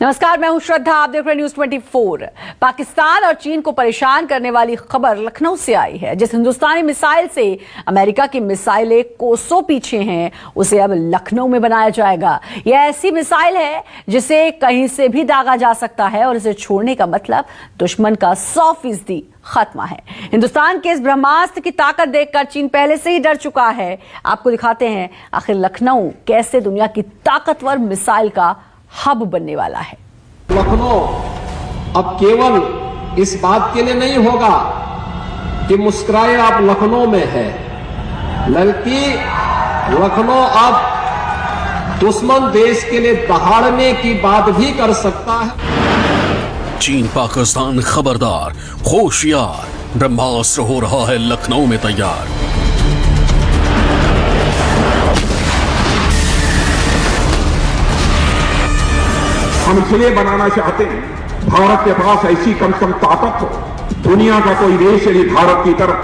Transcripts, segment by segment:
नमस्कार, मैं हूं श्रद्धा। आप देख रहे हैं न्यूज 24। पाकिस्तान और चीन को परेशान करने वाली खबर लखनऊ से आई है। जिस हिंदुस्तानी मिसाइल से अमेरिका की मिसाइलें कोसों पीछे हैं, उसे अब लखनऊ में बनाया जाएगा। यह ऐसी मिसाइल है जिसे कहीं से भी दागा जा सकता है और इसे छोड़ने का मतलब दुश्मन का 100% खात्मा है। हिंदुस्तान के इस ब्रह्मास्त्र की ताकत देखकर चीन पहले से ही डर चुका है। आपको दिखाते हैं आखिर लखनऊ कैसे दुनिया की ताकतवर मिसाइल का हब बनने वाला है। लखनऊ अब केवल इस बात के लिए नहीं होगा कि मुस्कुराए आप लखनऊ में है, बल्कि लखनऊ अब दुश्मन देश के लिए दहाड़ने की बात भी कर सकता है। चीन पाकिस्तान खबरदार, होशियार, ब्रह्मास्त्र हो रहा है लखनऊ में तैयार। हम इसलिए बनाना चाहते हैं, भारत के पास ऐसी कम से कम ताकत हो, दुनिया का कोई देश यदि भारत की तरफ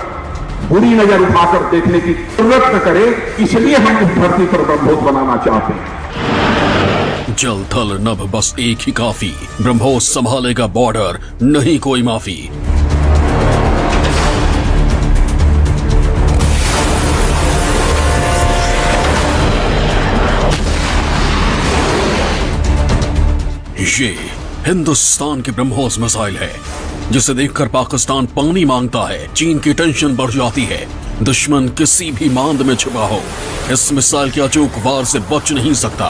बुरी नजर उठाकर देखने की जरूरत न करे, इसलिए हम इस धरती पर ब्रह्मोस बनाना चाहते हैं। जल थल नभ बस एक ही काफी, ब्रह्मोस संभालेगा बॉर्डर, नहीं कोई माफी। ये हिंदुस्तान की ब्रह्मोस मिसाइल है, जिसे देखकर पाकिस्तान पानी मांगता है, चीन की टेंशन बढ़ जाती है। दुश्मन किसी भी मांद में छुपा हो, इस मिसाइल के अचूक वार से बच नहीं सकता।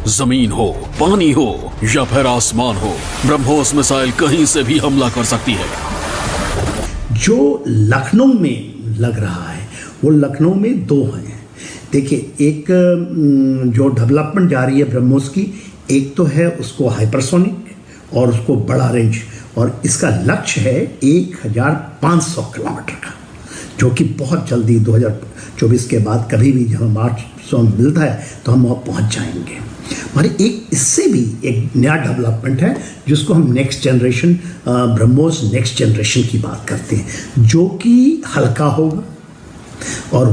जमीन हो, पानी हो या फिर आसमान हो, ब्रह्मोस मिसाइल कहीं से भी हमला कर सकती है। जो लखनऊ में लग रहा है वो लखनऊ में दो हैं। देखिए, एक जो डेवलपमेंट जा रही है ब्रह्मोस की, एक तो है उसको हाइपरसोनिक और उसको बड़ा रेंज, और इसका लक्ष्य है 1500 किलोमीटर का, जो कि बहुत जल्दी 2024 के बाद कभी भी जब मार्च मिलता है तो हम वहाँ पहुँच जाएंगे। और एक इससे भी एक नया डेवलपमेंट है जिसको हम next generation BrahMos next generation की बात करते हैं, जो कि हल्का होगा और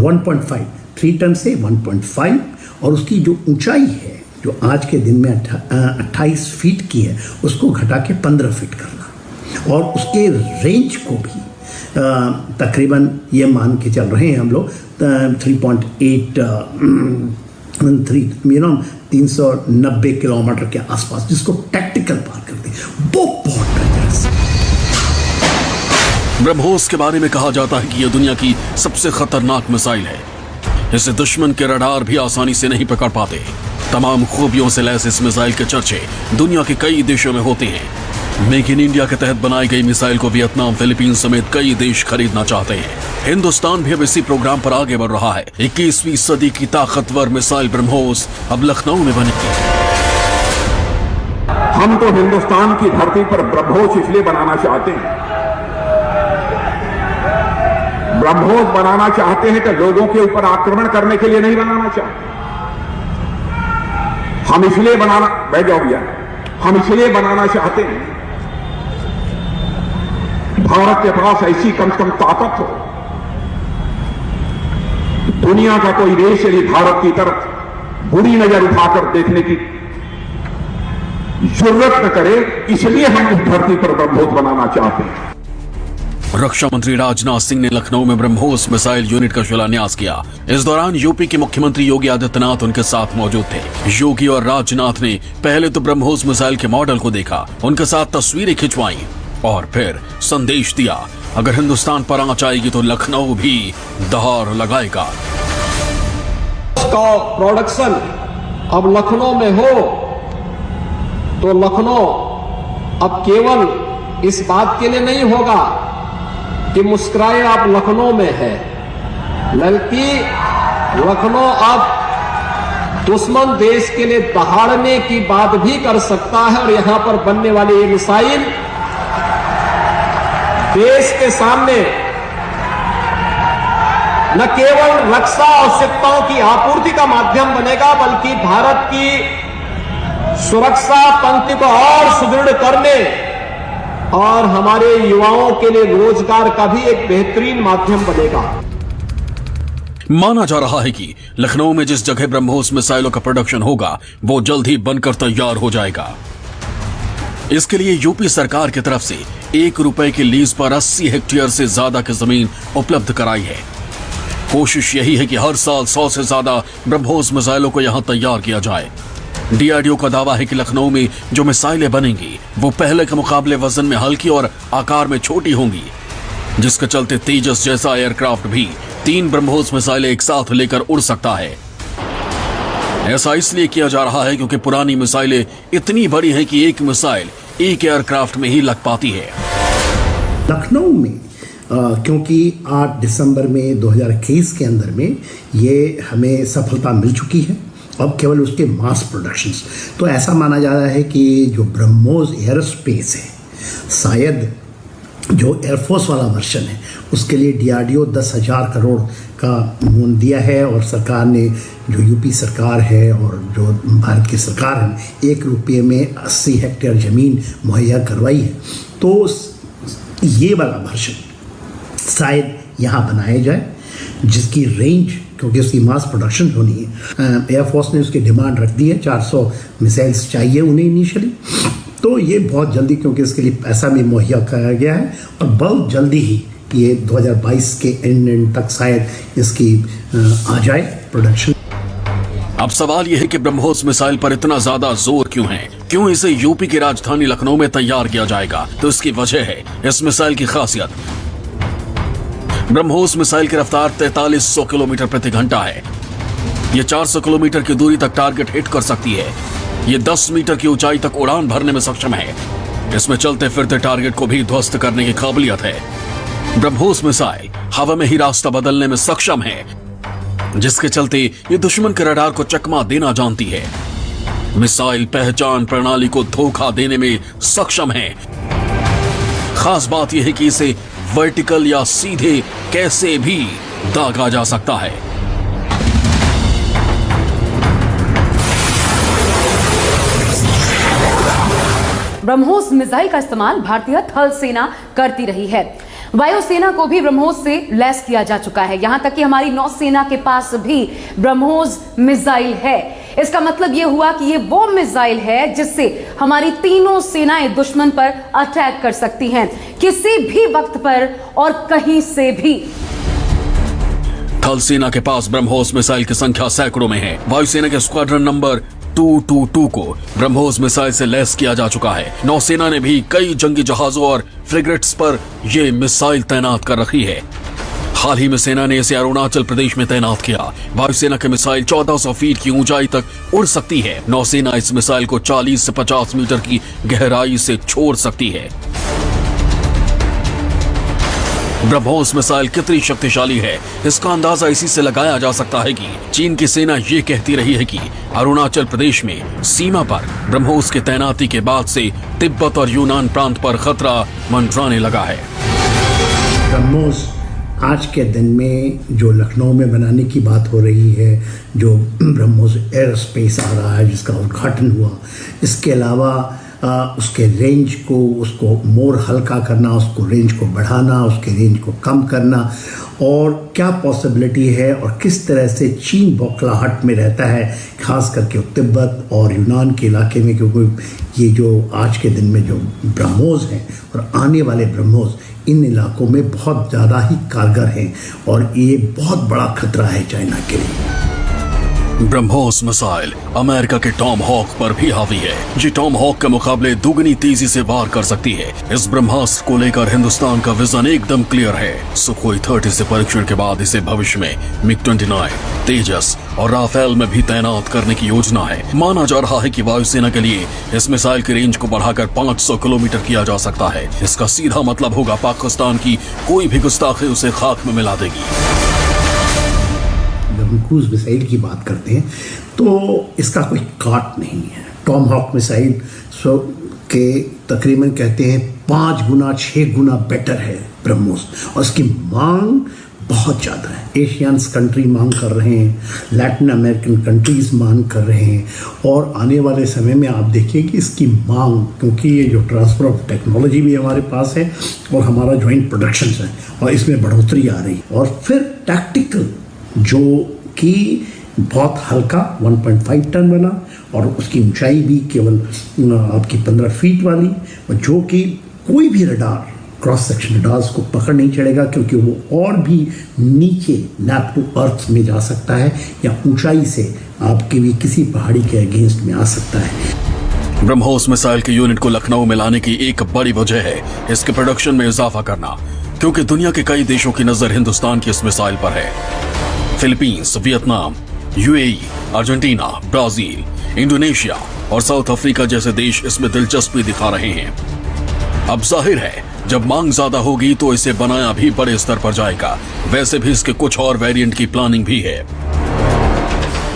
3 टन से 1.5, और उसकी जो ऊंचाई है जो आज के दिन में 28 फीट की है, उसको घटा के 15 फीट करना, और उसके रेंज को भी तकरीबन ये मान के चल रहे हैं हम लोग 390 किलोमीटर के आसपास, जिसको टैक्टिकल पार करते हैं। वो बहुत डेंजरस है। ब्रह्मोस के बारे में कहा जाता है कि यह दुनिया की सबसे खतरनाक मिसाइल है। इसे दुश्मन के रडार भी आसानी से नहीं पकड़ पाते। तमाम खूबियों से लैस इस मिसाइल के चर्चे दुनिया के कई देशों में होते हैं। मेक इन इंडिया के तहत बनाई गई मिसाइल को वियतनाम, फिलीपीन समेत कई देश खरीदना चाहते हैं। हिंदुस्तान भी अब इसी प्रोग्राम पर आगे बढ़ रहा है। 21वीं सदी की ताकतवर मिसाइल ब्रह्मोस अब लखनऊ में बनेगी। हम तो हिंदुस्तान की धरती पर ब्रह्मोस इसलिए बनाना चाहते हैं, ब्रह्मोस बनाना चाहते हैं कि लोगों के ऊपर आक्रमण करने के लिए नहीं बनाना चाहते। हम इसलिए बनाना, बैठ जाओ भैया, हम इसलिए बनाना चाहते हैं, भारत के पास ऐसी कम से कम ताकत हो, दुनिया का कोई देश यदि भारत की तरफ बुरी नजर उठाकर देखने की जरूरत न करे, इसलिए हम इस धरती पर ब्रह्मोस बनाना चाहते हैं। रक्षा मंत्री राजनाथ सिंह ने लखनऊ में ब्रह्मोस मिसाइल यूनिट का शिलान्यास किया। इस दौरान यूपी के मुख्यमंत्री योगी आदित्यनाथ उनके साथ मौजूद थे। योगी और राजनाथ ने पहले तो ब्रह्मोस मिसाइल के मॉडल को देखा, उनके साथ तस्वीरें खिंचवाई और फिर संदेश दिया, अगर हिंदुस्तान पर आंच आएगी तो लखनऊ भी दहाड़ लगाएगा। उसका प्रोडक्शन अब लखनऊ में हो तो लखनऊ अब केवल इस बात के लिए नहीं होगा कि मुस्कुराए आप लखनऊ में है, बल्कि लखनऊ अब दुश्मन देश के लिए दहाड़ने की बात भी कर सकता है। और यहां पर बनने वाली ये मिसाइल देश के सामने न केवल रक्षा आवश्यकताओं की आपूर्ति का माध्यम बनेगा, बल्कि भारत की सुरक्षा पंक्ति को और सुदृढ़ करने और हमारे युवाओं के लिए रोजगार का भी एक बेहतरीन माध्यम बनेगा। माना जा रहा है कि लखनऊ में जिस जगह ब्रह्मोस मिसाइलों का प्रोडक्शन होगा वो जल्द ही बनकर तैयार हो जाएगा। इसके लिए यूपी सरकार की तरफ से ₹1 की लीज पर 80 हेक्टेयर से ज्यादा की जमीन उपलब्ध कराई है। कोशिश यही है कि हर साल 100 से ज्यादा ब्रह्मोस मिसाइलों को यहां तैयार किया जाए। डीआरडीओ का दावा है कि लखनऊ में जो मिसाइलें बनेंगी वो पहले के मुकाबले वजन में हल्की और आकार में छोटी होंगी, जिसके चलते तेजस जैसा एयरक्राफ्ट भी 3 ब्रह्मोस मिसाइलें एक साथ लेकर उड़ सकता है। ऐसा इसलिए किया जा रहा है क्योंकि पुरानी मिसाइलें इतनी बड़ी हैं कि एक मिसाइल एक एयरक्राफ्ट में ही लग पाती है। लखनऊ में क्योंकि 8 दिसंबर में 2021 के अंदर में ये हमें सफलता मिल चुकी है, अब केवल उसके मास प्रोडक्शंस, तो ऐसा माना जा रहा है कि जो ब्रह्मोस एयरोस्पेस है, शायद जो एयरफोर्स वाला वर्जन है उसके लिए डीआरडीओ 10,000 करोड़ का लोन दिया है और सरकार ने, जो यूपी सरकार है और जो भारत की सरकार है, ₹1 में 80 हेक्टेयर ज़मीन मुहैया करवाई है। तो ये वाला वर्जन शायद यहाँ बनाया जाए, जिसकी रेंज, क्योंकि उसकी मास प्रोडक्शन होनी है, एयरफोर्स ने उसकी डिमांड रख दी है, 400 मिसाइल्स चाहिए उन्हें इनिशियली, तो ये बहुत जल्दी, क्योंकि इसके लिए पैसा भी मुहैया कराया गया है और बहुत जल्दी ही ये 2022 के एंड तक शायद इसकी आ जाए प्रोडक्शन। अब सवाल यह है कि ब्रह्मोस मिसाइल पर इतना ज्यादा जोर क्यों है, क्यों इसे यूपी की राजधानी लखनऊ में तैयार किया जाएगा? तो इसकी वजह है इस मिसाइल की खासियत। ब्रह्मोस मिसाइल की रफ्तार 4300 किलोमीटर प्रति घंटा है। यह 400 किलोमीटर की दूरी तक टारगेट हिट कर सकती है। ये 10 मीटर की ऊंचाई तक उड़ान भरने में सक्षम है। इसमें चलते फिरते टारगेट को भी ध्वस्त करने की काबिलियत है। ब्रह्मोस मिसाइल हवा में ही रास्ता बदलने में सक्षम है, जिसके चलते ये दुश्मन के रडार को चकमा देना जानती है। मिसाइल पहचान प्रणाली को धोखा देने में सक्षम है। खास बात यह है कि इसे वर्टिकल या सीधे कैसे भी दागा जा सकता है। ब्रह्मोस मिसाइल का इस्तेमाल भारतीय थल सेना करती रही है। वायुसेना को भी ब्रह्मोस से लैस किया जा चुका है। यहां तक कि हमारी नौसेना के पास भी ब्रह्मोस मिसाइल है। इसका मतलब यह हुआ कि ये वो मिसाइल है जिससे हमारी तीनों सेनाएं दुश्मन पर अटैक कर सकती हैं, किसी भी वक्त पर और कहीं से भी। थल सेना के पास ब्रह्मोस मिसाइल की संख्या सैकड़ों में है। वायुसेना के स्क्वाड्रन नंबर 222 को ब्रह्मोस मिसाइल से लैस किया जा चुका है। नौसेना ने भी कई जंगी जहाजों और फ्रिगेट्स पर यह मिसाइल तैनात कर रखी है। हाल ही में सेना ने इसे अरुणाचल प्रदेश में तैनात किया। वायुसेना के मिसाइल 1400 फीट की ऊंचाई तक उड़ सकती है। नौसेना इस मिसाइल को 40 से 50 मीटर की गहराई से छोड़ सकती है। ब्रह्मोस मिसाइल कितनी शक्तिशाली है, इसका अंदाजा इसी से लगाया जा सकता है कि चीन की सेना ये कहती रही है कि अरुणाचल प्रदेश में सीमा पर ब्रह्मोस की तैनाती के बाद से तिब्बत और यूनान प्रांत पर खतरा मंडराने लगा है। ब्रह्मोस आज के दिन में जो लखनऊ में बनाने की बात हो रही है, जो ब्रह्मोस एयरोस्पेस आ रहा है जिसका उद्घाटन हुआ, इसके अलावा उसके रेंज को, उसको मोर हल्का करना, उसको रेंज को बढ़ाना, उसके रेंज को कम करना, और क्या पॉसिबिलिटी है और किस तरह से चीन बौखलाहट में रहता है, खास करके तिब्बत और यूनान के इलाके में, क्योंकि ये जो आज के दिन में जो ब्रह्मोस हैं और आने वाले ब्रह्मोस इन इलाकों में बहुत ज़्यादा ही कारगर हैं और ये बहुत बड़ा खतरा है चाइना के लिए। ब्रह्मोस मिसाइल अमेरिका के टॉम हॉक पर भी हावी है। ये टॉम हॉक के मुकाबले दुगनी तेजी से वार कर सकती है। इस ब्रह्मास्त्र को लेकर हिंदुस्तान का विजन एकदम क्लियर है। सुखोई 30 से परीक्षण के बाद इसे भविष्य में मिग-29, तेजस और राफेल में भी तैनात करने की योजना है। माना जा रहा है कि वायुसेना के लिए इस मिसाइल की रेंज को बढ़ाकर 500 किलोमीटर किया जा सकता है। इसका सीधा मतलब होगा पाकिस्तान की कोई भी गुस्ताखी उसे खाक में मिला देगी। हम क्रूज मिसाइल की बात करते हैं तो इसका कोई काट नहीं है। टॉम हॉक मिसाइल के तकरीबन कहते हैं 5 गुना 6 गुना बेटर है ब्रह्मोस, और इसकी मांग बहुत ज़्यादा है। एशियंस कंट्री मांग कर रहे हैं, लैटिन अमेरिकन कंट्रीज़ मांग कर रहे हैं, और आने वाले समय में आप देखिए कि इसकी मांग, क्योंकि ये जो ट्रांसफ़र ऑफ टेक्नोलॉजी भी हमारे पास है और हमारा जॉइंट प्रोडक्शन है और इसमें बढ़ोतरी आ रही है, और फिर टैक्टिकल जो कि बहुत हल्का 1.5 टन वाला, और उसकी ऊंचाई भी केवल आपकी 15 फीट वाली, जो कि कोई भी रडार, क्रॉस सेक्शन रडार्स को पकड़ नहीं चढ़ेगा, क्योंकि वो और भी नीचे नैप टू अर्थ में जा सकता है या ऊंचाई से आपके भी किसी पहाड़ी के अगेंस्ट में आ सकता है। ब्रह्मोस मिसाइल के यूनिट को लखनऊ में लाने की एक बड़ी वजह है इसके प्रोडक्शन में इजाफा करना, क्योंकि दुनिया के कई देशों की नजर हिंदुस्तान की इस मिसाइल पर है। Philippines, Vietnam, UAE, Argentina, Brazil, Indonesia और साउथ अफ्रीका जैसे देश इसमें दिलचस्पी दिखा रहे हैं। अब जाहिर है जब मांग ज्यादा होगी तो इसे बनाया भी बड़े स्तर पर जाएगा। वैसे भी इसके कुछ और वेरिएंट की प्लानिंग भी है।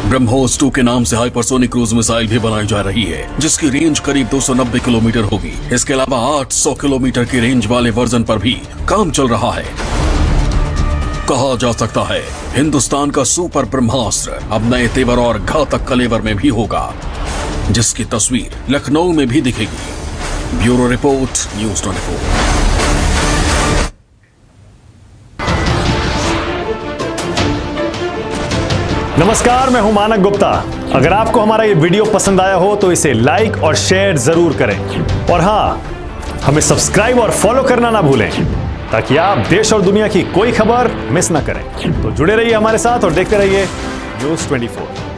ब्रह्मोस 2 के नाम से हाइपरसोनिक क्रूज मिसाइल भी बनाई जा रही है, जिसकी रेंज करीब 290 किलोमीटर होगी। इसके अलावा 800 किलोमीटर की रेंज वाले वर्जन पर भी काम चल रहा है। कहा जा सकता है हिंदुस्तान का सुपर ब्रह्मास्त्र अब नए तेवर और घातक कलेवर में भी होगा, जिसकी तस्वीर लखनऊ में भी दिखेगी। Bureau report, news 24। नमस्कार, मैं हूं मानक गुप्ता। अगर आपको हमारा ये वीडियो पसंद आया हो तो इसे लाइक और शेयर जरूर करें, और हां, हमें सब्सक्राइब और फॉलो करना ना भूलें, ताकि आप देश और दुनिया की कोई खबर मिस ना करें। तो जुड़े रहिए हमारे साथ और देखते रहिए न्यूज़ 24।